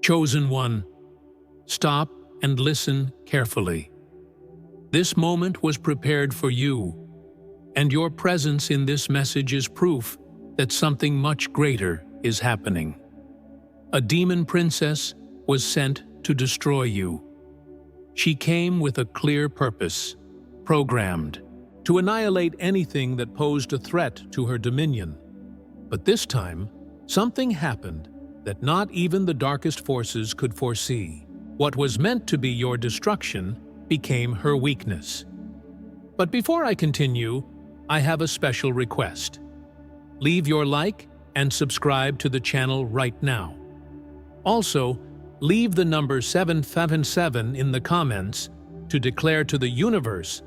Chosen one, stop and listen carefully. This moment was prepared for you, and your presence in this message is proof that something much greater is happening. A demon princess was sent to destroy you. She came with a clear purpose, programmed to annihilate anything that posed a threat to her dominion. But this time, something happened that not even the darkest forces could foresee. What was meant to be your destruction became her weakness. But before I continue, I have a special request. Leave your like and subscribe to the channel right now. Also, leave the number 777 in the comments to declare to the universe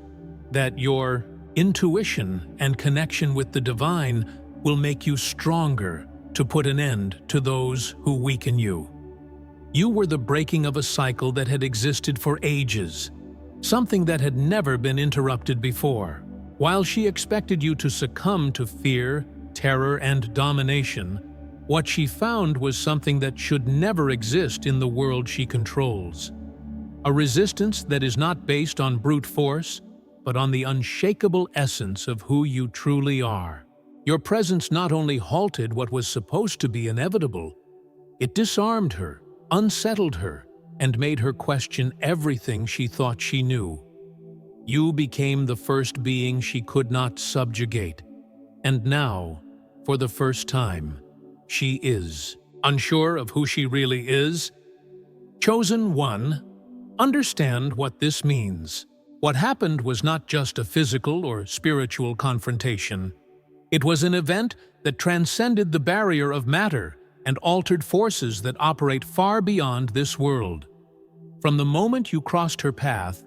that your intuition and connection with the divine will make you stronger to put an end to those who weaken you. You were the breaking of a cycle that had existed for ages, something that had never been interrupted before. While she expected you to succumb to fear, terror, and domination, what she found was something that should never exist in the world she controls. A resistance that is not based on brute force, but on the unshakable essence of who you truly are. Your presence not only halted what was supposed to be inevitable, it disarmed her, unsettled her, and made her question everything she thought she knew. You became the first being she could not subjugate, and now, for the first time, she is. Unsure of who she really is? Chosen one, understand what this means. What happened was not just a physical or spiritual confrontation. It was an event that transcended the barrier of matter and altered forces that operate far beyond this world. From the moment you crossed her path,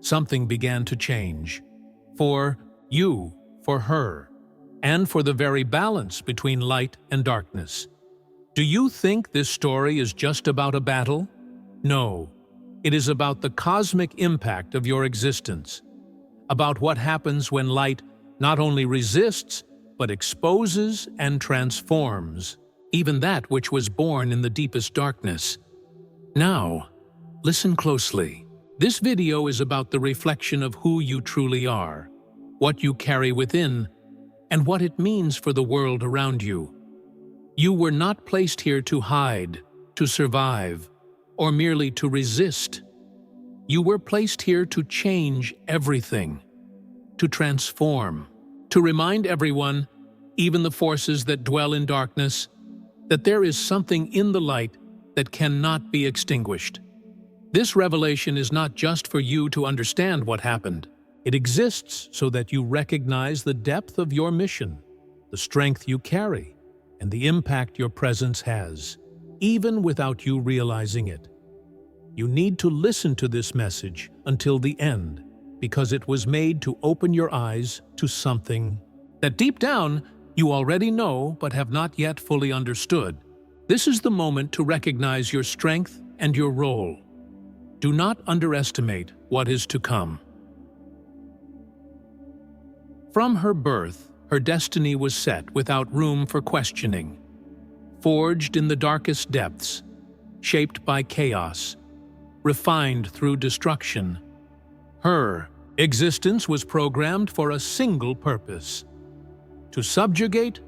something began to change. For you, for her, and for the very balance between light and darkness. Do you think this story is just about a battle? No. It is about the cosmic impact of your existence, about what happens when light not only resists, but exposes and transforms, even that which was born in the deepest darkness. Now, listen closely. This video is about the reflection of who you truly are, what you carry within, and what it means for the world around you. You were not placed here to hide, to survive, or merely to resist. You were placed here to change everything, to transform, to remind everyone, even the forces that dwell in darkness, that there is something in the light that cannot be extinguished. This revelation is not just for you to understand what happened. It exists so that you recognize the depth of your mission, the strength you carry, and the impact your presence has, even without you realizing it. You need to listen to this message until the end, because it was made to open your eyes to something that deep down you already know but have not yet fully understood. This is the moment to recognize your strength and your role. Do not underestimate what is to come. From her birth, her destiny was set without room for questioning. Forged in the darkest depths, shaped by chaos, refined through destruction, her existence was programmed for a single purpose: to subjugate,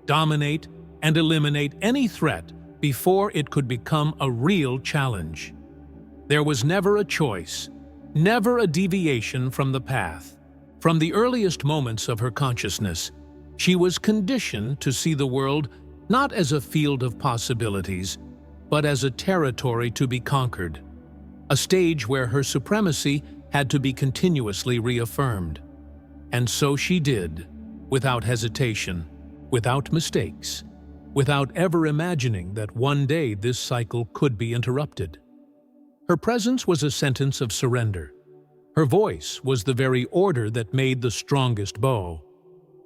dominate, and eliminate any threat before it could become a real challenge. There was never a choice, never a deviation from the path. From the earliest moments of her consciousness, she was conditioned to see the world not as a field of possibilities, but as a territory to be conquered, a stage where her supremacy had to be continuously reaffirmed. And so she did, without hesitation, without mistakes, without ever imagining that one day this cycle could be interrupted. Her presence was a sentence of surrender. Her voice was the very order that made the strongest bow,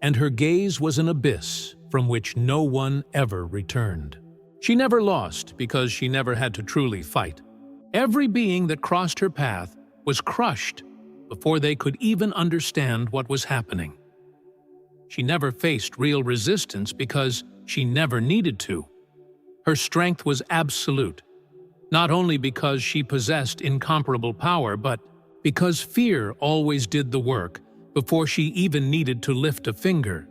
and her gaze was an abyss from which no one ever returned. She never lost because she never had to truly fight. Every being that crossed her path was crushed before they could even understand what was happening. She never faced real resistance because she never needed to. Her strength was absolute, not only because she possessed incomparable power, but because fear always did the work before she even needed to lift a finger.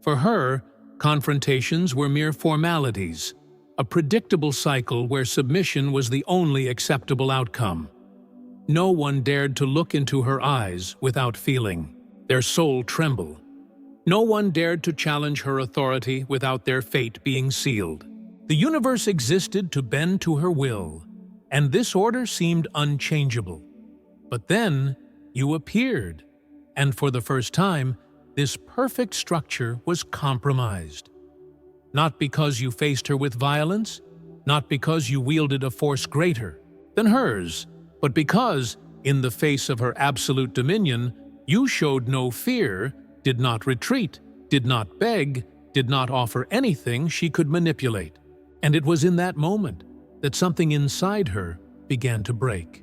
For her, confrontations were mere formalities, a predictable cycle where submission was the only acceptable outcome. No one dared to look into her eyes without feeling their soul tremble. No one dared to challenge her authority without their fate being sealed. The universe existed to bend to her will, and this order seemed unchangeable. But then you appeared, and for the first time, this perfect structure was compromised. Not because you faced her with violence, not because you wielded a force greater than hers, but because, in the face of her absolute dominion, you showed no fear, did not retreat, did not beg, did not offer anything she could manipulate. And it was in that moment that something inside her began to break.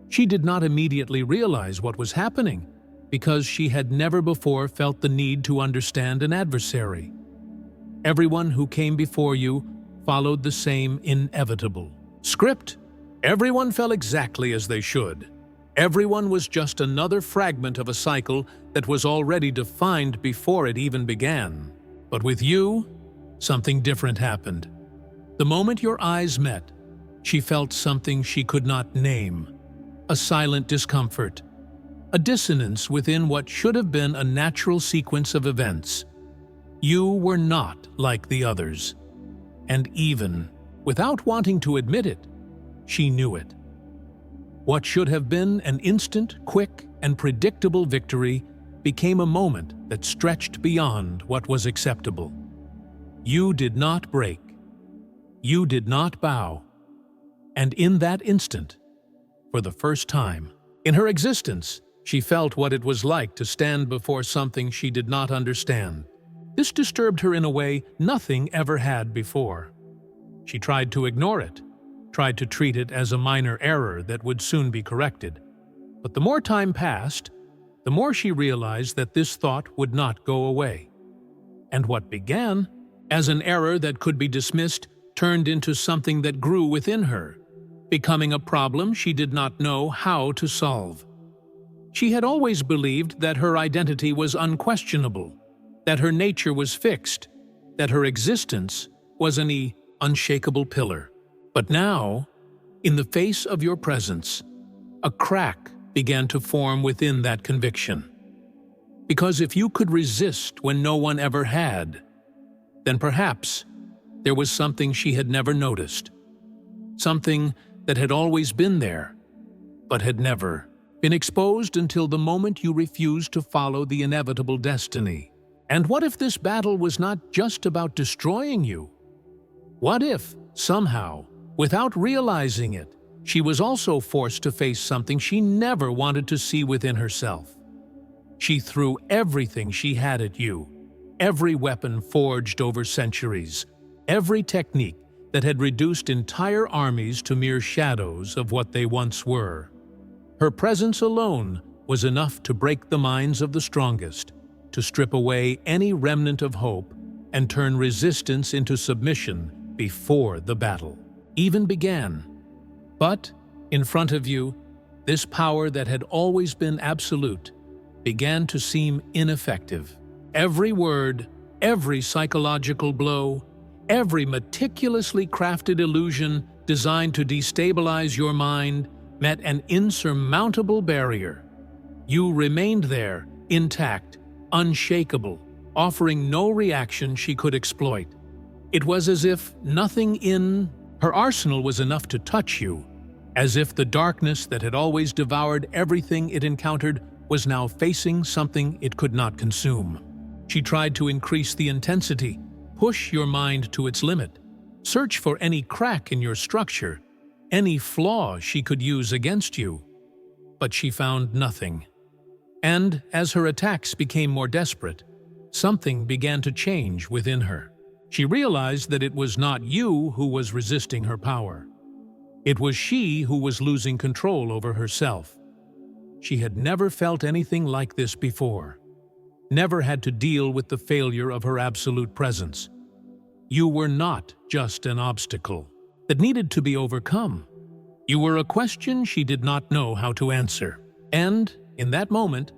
She did not immediately realize what was happening, because she had never before felt the need to understand an adversary. Everyone who came before you followed the same inevitable script. Everyone fell exactly as they should. Everyone was just another fragment of a cycle that was already defined before it even began. But with you, something different happened. The moment your eyes met, she felt something she could not name, a silent discomfort, a dissonance within what should have been a natural sequence of events. You were not like the others. And even, without wanting to admit it, she knew it. What should have been an instant, quick, and predictable victory became a moment that stretched beyond what was acceptable. You did not break. You did not bow. And in that instant, for the first time in her existence, she felt what it was like to stand before something she did not understand. This disturbed her in a way nothing ever had before. She tried to ignore it, tried to treat it as a minor error that would soon be corrected. But the more time passed, the more she realized that this thought would not go away. And what began as an error that could be dismissed turned into something that grew within her, becoming a problem she did not know how to solve. She had always believed that her identity was unquestionable, that her nature was fixed, that her existence was an unshakable pillar. But now, in the face of your presence, a crack began to form within that conviction. Because if you could resist when no one ever had, then perhaps there was something she had never noticed, something that had always been there, but had never been exposed until the moment you refused to follow the inevitable destiny. And what if this battle was not just about destroying you? What if, somehow, without realizing it, she was also forced to face something she never wanted to see within herself? She threw everything she had at you, every weapon forged over centuries, every technique that had reduced entire armies to mere shadows of what they once were. Her presence alone was enough to break the minds of the strongest, to strip away any remnant of hope and turn resistance into submission before the battle even began. But, in front of you, this power that had always been absolute began to seem ineffective. Every word, every psychological blow, every meticulously crafted illusion designed to destabilize your mind met an insurmountable barrier. You remained there, intact, unshakable, offering no reaction she could exploit. It was as if nothing in her arsenal was enough to touch you, as if the darkness that had always devoured everything it encountered was now facing something it could not consume. She tried to increase the intensity, push your mind to its limit, search for any crack in your structure, any flaw she could use against you. But she found nothing. And as her attacks became more desperate, something began to change within her. She realized that it was not you who was resisting her power. It was she who was losing control over herself. She had never felt anything like this before, never had to deal with the failure of her absolute presence. You were not just an obstacle. that needed to be overcome. You were a question she did not know how to answer. And, in that moment,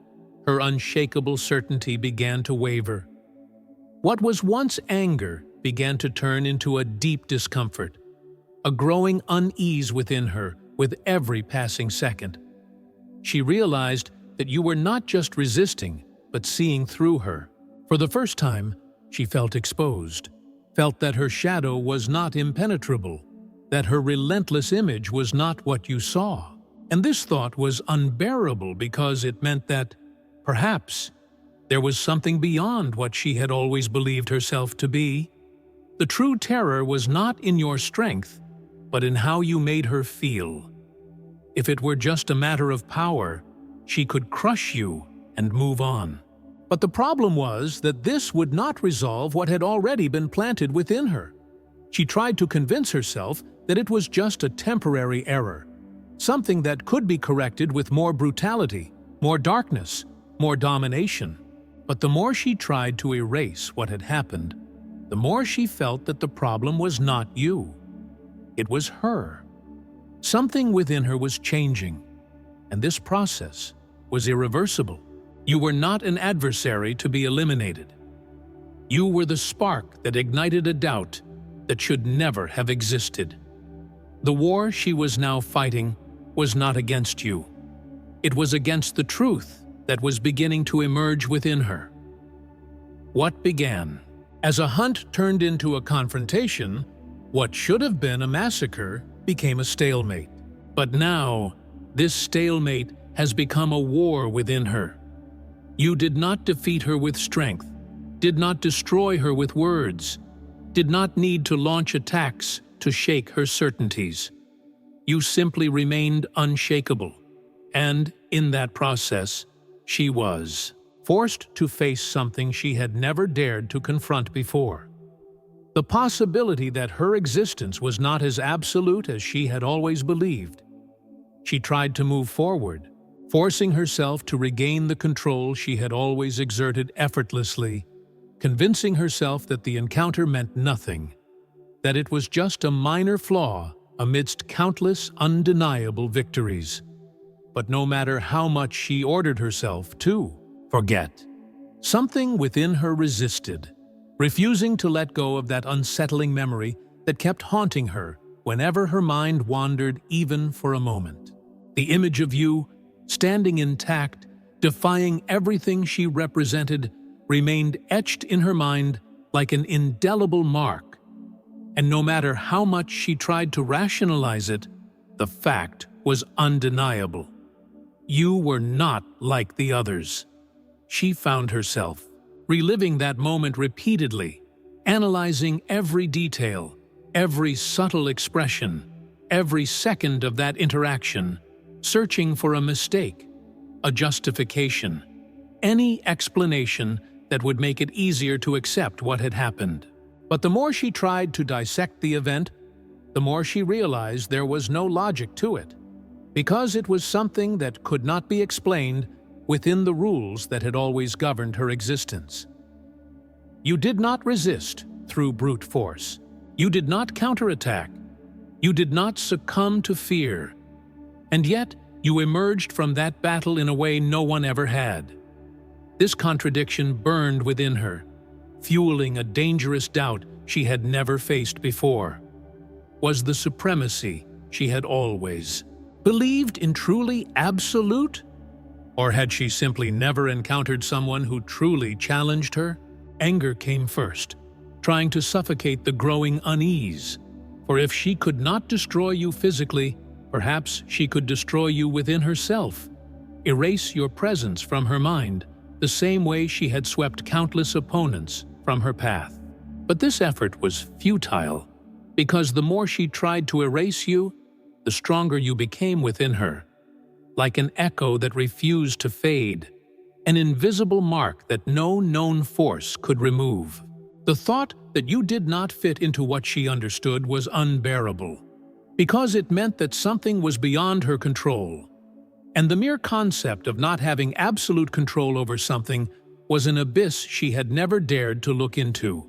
her unshakable certainty began to waver. What was once anger began to turn into a deep discomfort, a growing unease within her with every passing second. She realized that you were not just resisting, but seeing through her. For the first time, she felt exposed, felt that her shadow was not impenetrable, that her relentless image was not what you saw. And this thought was unbearable because it meant that, perhaps, there was something beyond what she had always believed herself to be. The true terror was not in your strength, but in how you made her feel. If it were just a matter of power, she could crush you and move on. But the problem was that this would not resolve what had already been planted within her. She tried to convince herself that it was just a temporary error, something that could be corrected with more brutality, more darkness, more domination. But the more she tried to erase what had happened, the more she felt that the problem was not you. It was her. Something within her was changing, and this process was irreversible. You were not an adversary to be eliminated. You were the spark that ignited a doubt that should never have existed. The war she was now fighting was not against you. It was against the truth that was beginning to emerge within her. What began as a hunt turned into a confrontation, what should have been a massacre became a stalemate. But now, this stalemate has become a war within her. You did not defeat her with strength, did not destroy her with words, did not need to launch attacks to shake her certainties. You simply remained unshakable, and in that process, she was forced to face something she had never dared to confront before. The possibility that her existence was not as absolute as she had always believed. She tried to move forward, forcing herself to regain the control she had always exerted effortlessly, convincing herself that the encounter meant nothing, that it was just a minor flaw amidst countless undeniable victories. But no matter how much she ordered herself to forget, something within her resisted, refusing to let go of that unsettling memory that kept haunting her whenever her mind wandered even for a moment. The image of you, standing intact, defying everything she represented, remained etched in her mind like an indelible mark. And no matter how much she tried to rationalize it, the fact was undeniable. You were not like the others. She found herself reliving that moment repeatedly, analyzing every detail, every subtle expression, every second of that interaction, searching for a mistake, a justification, any explanation that would make it easier to accept what had happened. But the more she tried to dissect the event, the more she realized there was no logic to it, because it was something that could not be explained within the rules that had always governed her existence. You did not resist through brute force. You did not counterattack. You did not succumb to fear. And yet, you emerged from that battle in a way no one ever had. This contradiction burned within her, fueling a dangerous doubt she had never faced before. Was the supremacy she had always believed in truly absolute? Or had she simply never encountered someone who truly challenged her? Anger came first, trying to suffocate the growing unease. For if she could not destroy you physically, perhaps she could destroy you within herself, erase your presence from her mind, the same way she had swept countless opponents from her path. But this effort was futile, because the more she tried to erase you, the stronger you became within her, like an echo that refused to fade, an invisible mark that no known force could remove. The thought that you did not fit into what she understood was unbearable, because it meant that something was beyond her control, and the mere concept of not having absolute control over something was an abyss she had never dared to look into.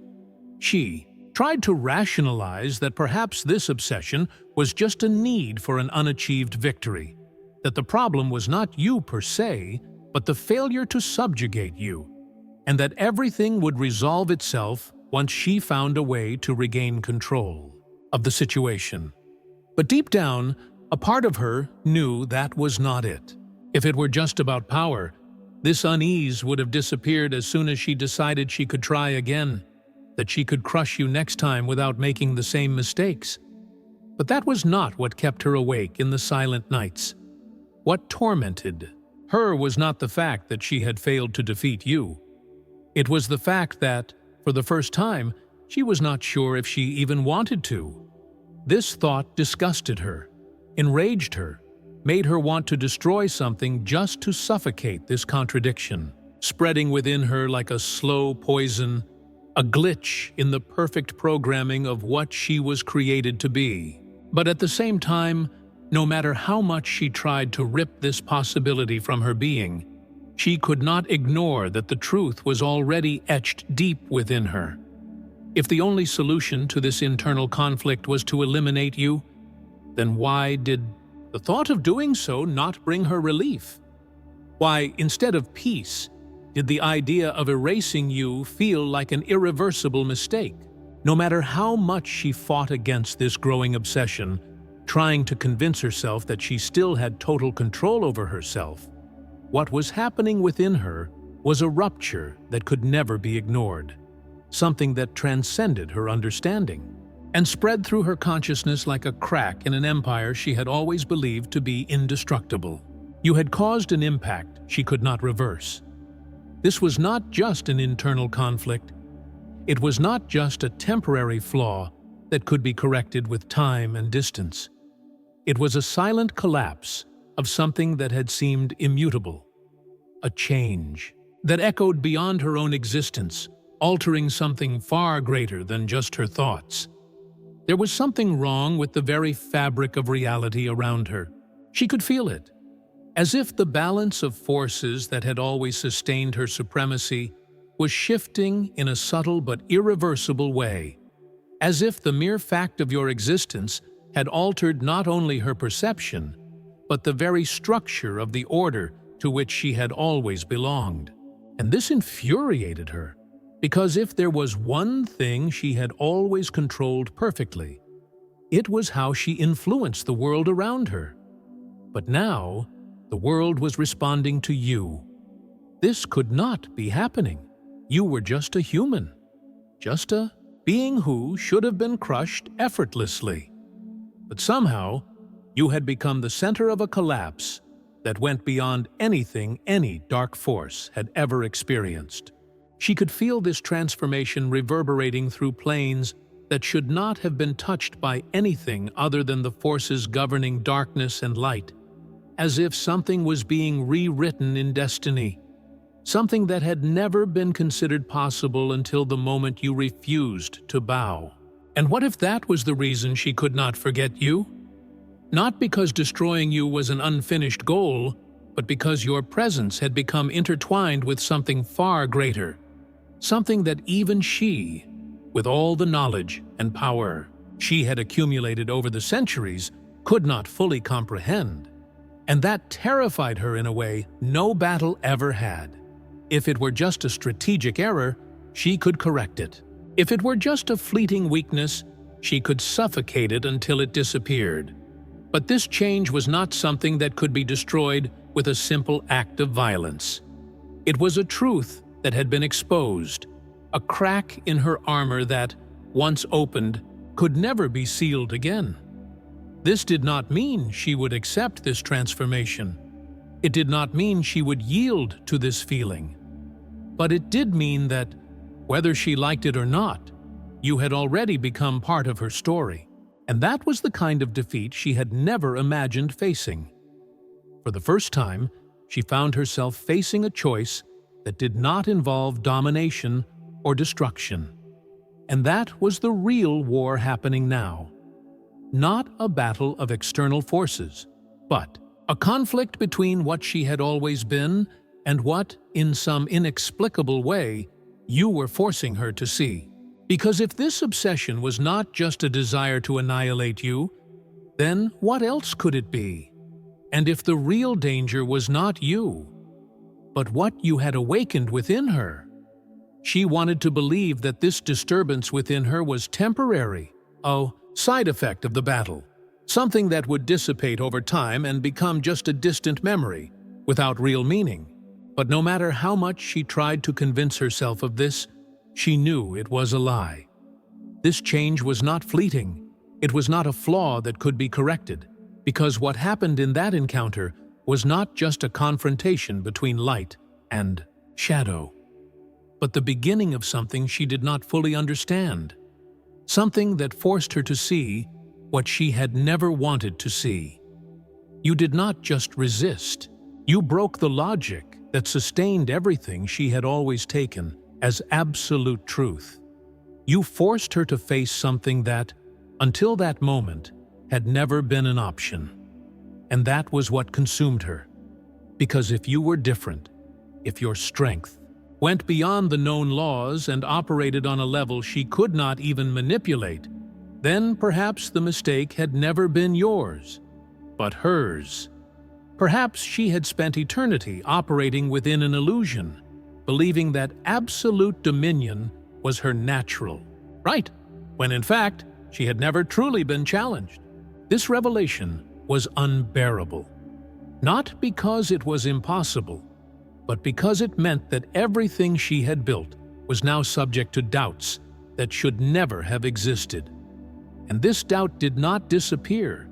She tried to rationalize that perhaps this obsession was just a need for an unachieved victory, that the problem was not you per se, but the failure to subjugate you, and that everything would resolve itself once she found a way to regain control of the situation. But deep down, a part of her knew that was not it. If it were just about power, this unease would have disappeared as soon as she decided she could try again, that she could crush you next time without making the same mistakes. But that was not what kept her awake in the silent nights. What tormented her was not the fact that she had failed to defeat you. It was the fact that, for the first time, she was not sure if she even wanted to. This thought disgusted her, enraged her, made her want to destroy something just to suffocate this contradiction, spreading within her like a slow poison, a glitch in the perfect programming of what she was created to be. But at the same time, no matter how much she tried to rip this possibility from her being, she could not ignore that the truth was already etched deep within her. If the only solution to this internal conflict was to eliminate you, then why did the thought of doing so not bring her relief? Why, instead of peace, did the idea of erasing you feel like an irreversible mistake? No matter how much she fought against this growing obsession, trying to convince herself that she still had total control over herself, what was happening within her was a rupture that could never be ignored, something that transcended her understanding and spread through her consciousness like a crack in an empire she had always believed to be indestructible. You had caused an impact she could not reverse. This was not just an internal conflict. It was not just a temporary flaw that could be corrected with time and distance. It was a silent collapse of something that had seemed immutable, a change that echoed beyond her own existence, altering something far greater than just her thoughts. There was something wrong with the very fabric of reality around her. She could feel it, as if the balance of forces that had always sustained her supremacy was shifting in a subtle but irreversible way, as if the mere fact of your existence had altered not only her perception, but the very structure of the order to which she had always belonged. And this infuriated her, because if there was one thing she had always controlled perfectly, it was how she influenced the world around her. But now, the world was responding to you. This could not be happening. You were just a human, just a being who should have been crushed effortlessly. But somehow, you had become the center of a collapse that went beyond anything any dark force had ever experienced. She could feel this transformation reverberating through planes that should not have been touched by anything other than the forces governing darkness and light, as if something was being rewritten in destiny, something that had never been considered possible until the moment you refused to bow. And what if that was the reason she could not forget you? Not because destroying you was an unfinished goal, but because your presence had become intertwined with something far greater, something that even she, with all the knowledge and power she had accumulated over the centuries, could not fully comprehend. And that terrified her in a way no battle ever had. If it were just a strategic error, she could correct it. If it were just a fleeting weakness, she could suffocate it until it disappeared. But this change was not something that could be destroyed with a simple act of violence. It was a truth that had been exposed, a crack in her armor that, once opened, could never be sealed again. This did not mean she would accept this transformation. It did not mean she would yield to this feeling. But it did mean that, whether she liked it or not, you had already become part of her story. And that was the kind of defeat she had never imagined facing. For the first time, she found herself facing a choice that did not involve domination or destruction. And that was the real war happening now. Not a battle of external forces, but a conflict between what she had always been and what, in some inexplicable way, you were forcing her to see. Because if this obsession was not just a desire to annihilate you, then what else could it be? And if the real danger was not you, but what you had awakened within her? She wanted to believe that this disturbance within her was temporary, a side effect of the battle, something that would dissipate over time and become just a distant memory, without real meaning. But no matter how much she tried to convince herself of this, she knew it was a lie. This change was not fleeting. It was not a flaw that could be corrected, because what happened in that encounter was not just a confrontation between light and shadow, but the beginning of something she did not fully understand, something that forced her to see what she had never wanted to see. You did not just resist. You broke the logic that sustained everything she had always taken as absolute truth. You forced her to face something that, until that moment, had never been an option. And that was what consumed her. Because if you were different, if your strength went beyond the known laws and operated on a level she could not even manipulate, then perhaps the mistake had never been yours, but hers. Perhaps she had spent eternity operating within an illusion, believing that absolute dominion was her natural right, when in fact she had never truly been challenged. This revelation was unbearable, not because it was impossible, but because it meant that everything she had built was now subject to doubts that should never have existed. And this doubt did not disappear,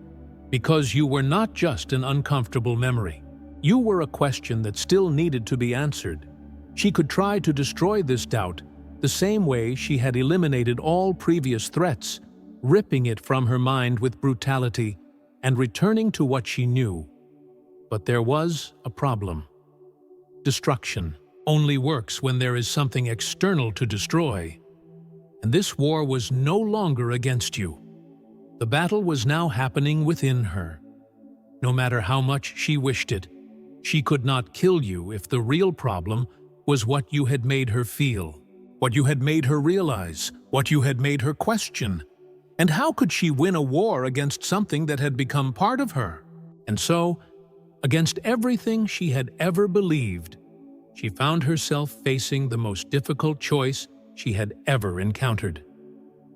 because you were not just an uncomfortable memory. You were a question that still needed to be answered. She could try to destroy this doubt the same way she had eliminated all previous threats, ripping it from her mind with brutality and returning to what she knew. But there was a problem. Destruction only works when there is something external to destroy. And this war was no longer against you. The battle was now happening within her. No matter how much she wished it, she could not kill you if the real problem was what you had made her feel, what you had made her realize, what you had made her question. And how could she win a war against something that had become part of her? And so, against everything she had ever believed, she found herself facing the most difficult choice she had ever encountered.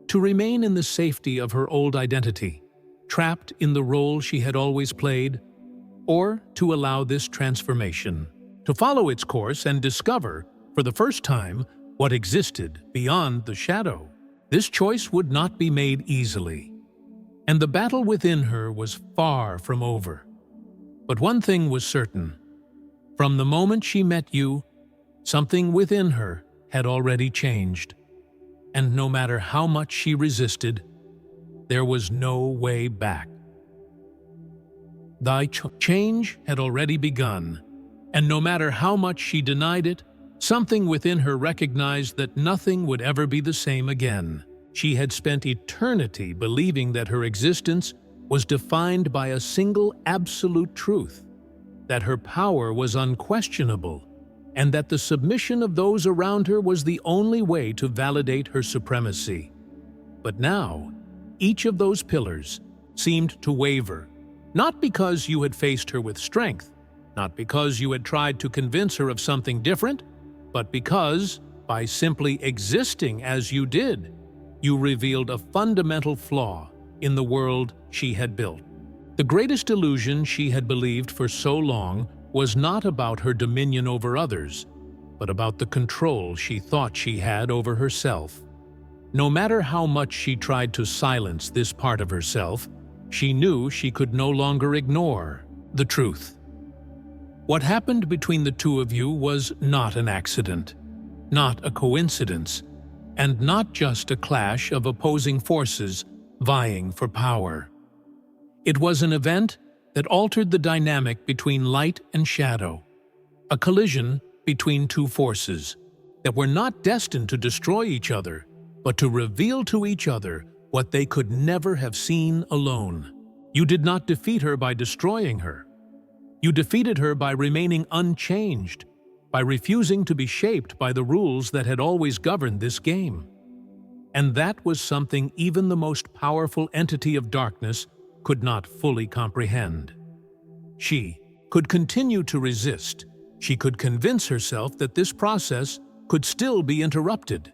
To remain in the safety of her old identity, trapped in the role she had always played, or to allow this transformation, to follow its course and discover, for the first time, what existed beyond the shadow. This choice would not be made easily, and the battle within her was far from over. But one thing was certain. From the moment she met you, something within her had already changed. And no matter how much she resisted, there was no way back. Thy change had already begun, and no matter how much she denied it, something within her recognized that nothing would ever be the same again. She had spent eternity believing that her existence was defined by a single absolute truth, that her power was unquestionable, and that the submission of those around her was the only way to validate her supremacy. But now, each of those pillars seemed to waver, not because you had faced her with strength, not because you had tried to convince her of something different, but because, by simply existing as you did, you revealed a fundamental flaw in the world she had built. The greatest illusion she had believed for so long was not about her dominion over others, but about the control she thought she had over herself. No matter how much she tried to silence this part of herself, she knew she could no longer ignore the truth. What happened between the two of you was not an accident, not a coincidence, and not just a clash of opposing forces vying for power. It was an event that altered the dynamic between light and shadow, a collision between two forces that were not destined to destroy each other, but to reveal to each other what they could never have seen alone. You did not defeat her by destroying her. You defeated her by remaining unchanged, by refusing to be shaped by the rules that had always governed this game. And that was something even the most powerful entity of darkness could not fully comprehend. She could continue to resist. She could convince herself that this process could still be interrupted,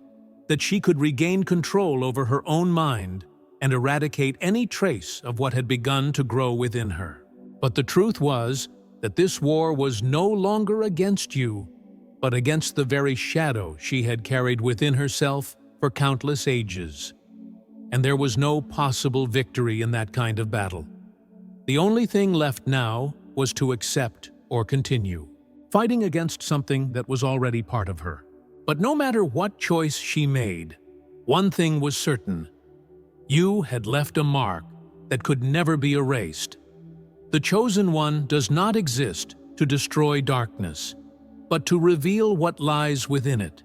that she could regain control over her own mind and eradicate any trace of what had begun to grow within her. But the truth was that this war was no longer against you, but against the very shadow she had carried within herself for countless ages. And there was no possible victory in that kind of battle. The only thing left now was to accept or continue, fighting against something that was already part of her. But no matter what choice she made, one thing was certain. You had left a mark that could never be erased. The Chosen One does not exist to destroy darkness, but to reveal what lies within it,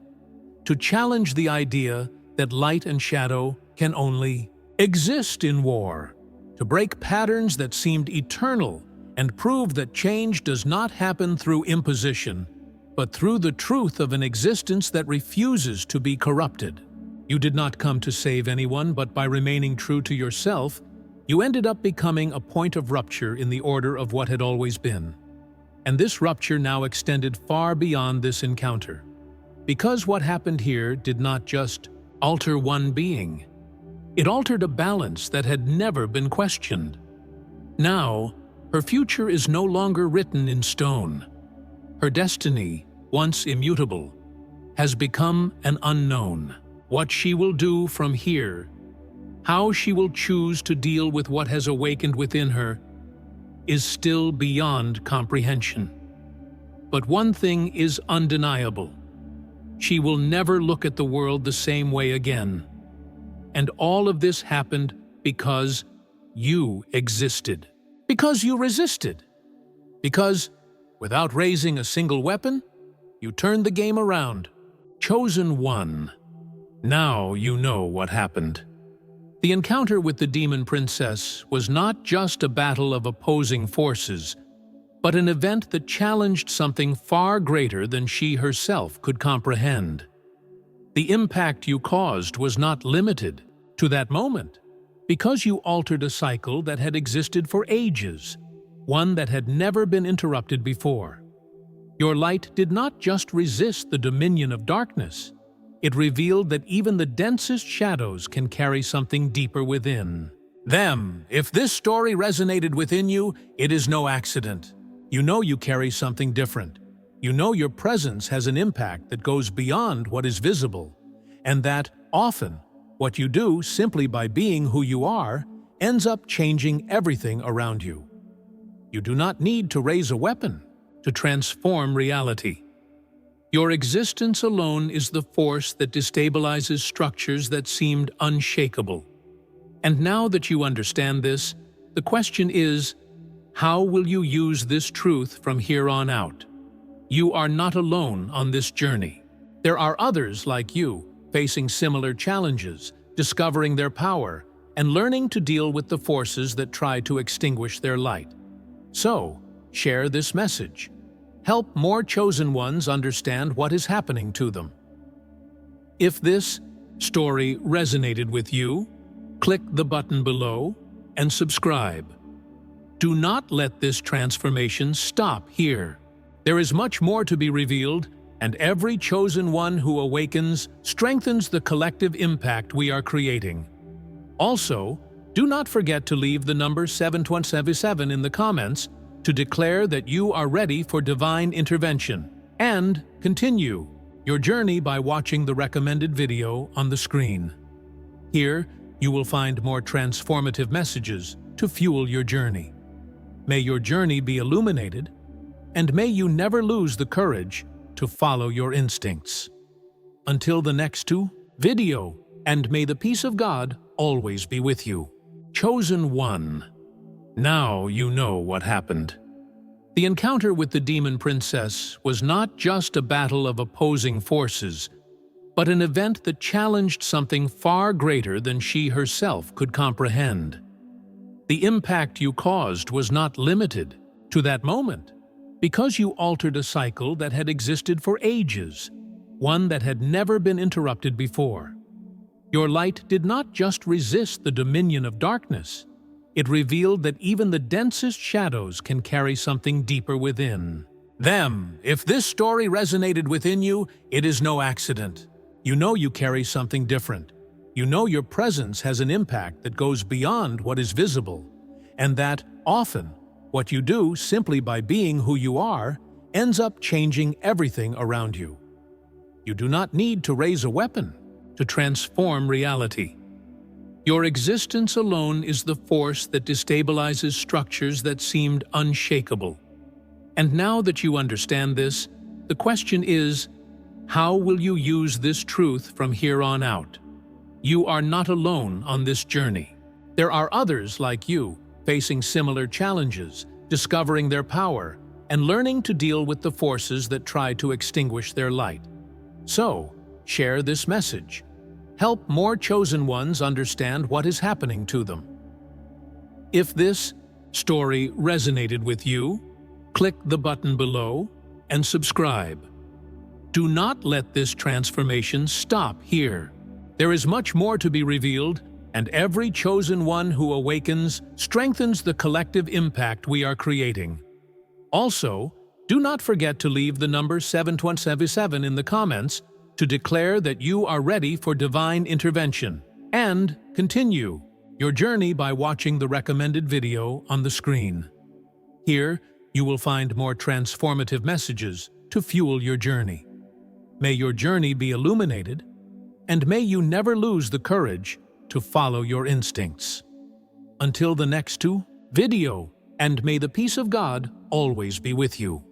to challenge the idea that light and shadow can only exist in war, to break patterns that seemed eternal and prove that change does not happen through imposition, but through the truth of an existence that refuses to be corrupted. You did not come to save anyone, but by remaining true to yourself, you ended up becoming a point of rupture in the order of what had always been. And this rupture now extended far beyond this encounter. Because what happened here did not just alter one being, it altered a balance that had never been questioned. Now, her future is no longer written in stone. Her destiny, once immutable, has become an unknown. What she will do from here, how she will choose to deal with what has awakened within her, is still beyond comprehension. But one thing is undeniable. She will never look at the world the same way again. And all of this happened because you existed. Because you resisted. Because, without raising a single weapon, you turned the game around. Chosen One. Now you know what happened. The encounter with the demon princess was not just a battle of opposing forces, but an event that challenged something far greater than she herself could comprehend. The impact you caused was not limited to that moment, because you altered a cycle that had existed for ages, one that had never been interrupted before. Your light did not just resist the dominion of darkness, it revealed that even the densest shadows can carry something deeper within. If this story resonated within you, it is no accident. You know you carry something different. You know your presence has an impact that goes beyond what is visible, and that, often, what you do simply by being who you are ends up changing everything around you. You do not need to raise a weapon to transform reality. Your existence alone is the force that destabilizes structures that seemed unshakable. And now that you understand this, the question is, how will you use this truth from here on out? You are not alone on this journey. There are others like you, facing similar challenges, discovering their power, and learning to deal with the forces that try to extinguish their light. So, share this message. Help more chosen ones understand what is happening to them. If this story resonated with you, click the button below and subscribe. Do not let this transformation stop here. There is much more to be revealed, and every chosen one who awakens strengthens the collective impact we are creating. Also, do not forget to leave the number 777 in the comments to declare that you are ready for divine intervention, and continue your journey by watching the recommended video on the screen. Here, you will find more transformative messages to fuel your journey. May your journey be illuminated, and may you never lose the courage to follow your instincts. Until the next video, and may the peace of God always be with you. Chosen One. Now you know what happened. The encounter with the demon princess was not just a battle of opposing forces, but an event that challenged something far greater than she herself could comprehend. The impact you caused was not limited to that moment, because you altered a cycle that had existed for ages, one that had never been interrupted before. Your light did not just resist the dominion of darkness, it revealed that even the densest shadows can carry something deeper within. If this story resonated within you, it is no accident. You know you carry something different. You know your presence has an impact that goes beyond what is visible, and that, often, what you do simply by being who you are ends up changing everything around you. You do not need to raise a weapon to transform reality. Your existence alone is the force that destabilizes structures that seemed unshakable. And now that you understand this, the question is, how will you use this truth from here on out? You are not alone on this journey. There are others like you, facing similar challenges, discovering their power, and learning to deal with the forces that try to extinguish their light. So, share this message. Help more chosen ones understand what is happening to them. If this story resonated with you, click the button below and subscribe. Do not let this transformation stop here. There is much more to be revealed, and every chosen one who awakens strengthens the collective impact we are creating. Also, do not forget to leave the number 727 in the comments to declare that you are ready for divine intervention, and continue your journey by watching the recommended video on the screen. Here, you will find more transformative messages to fuel your journey. May your journey be illuminated, and may you never lose the courage to follow your instincts. Until the next video, and may the peace of God always be with you.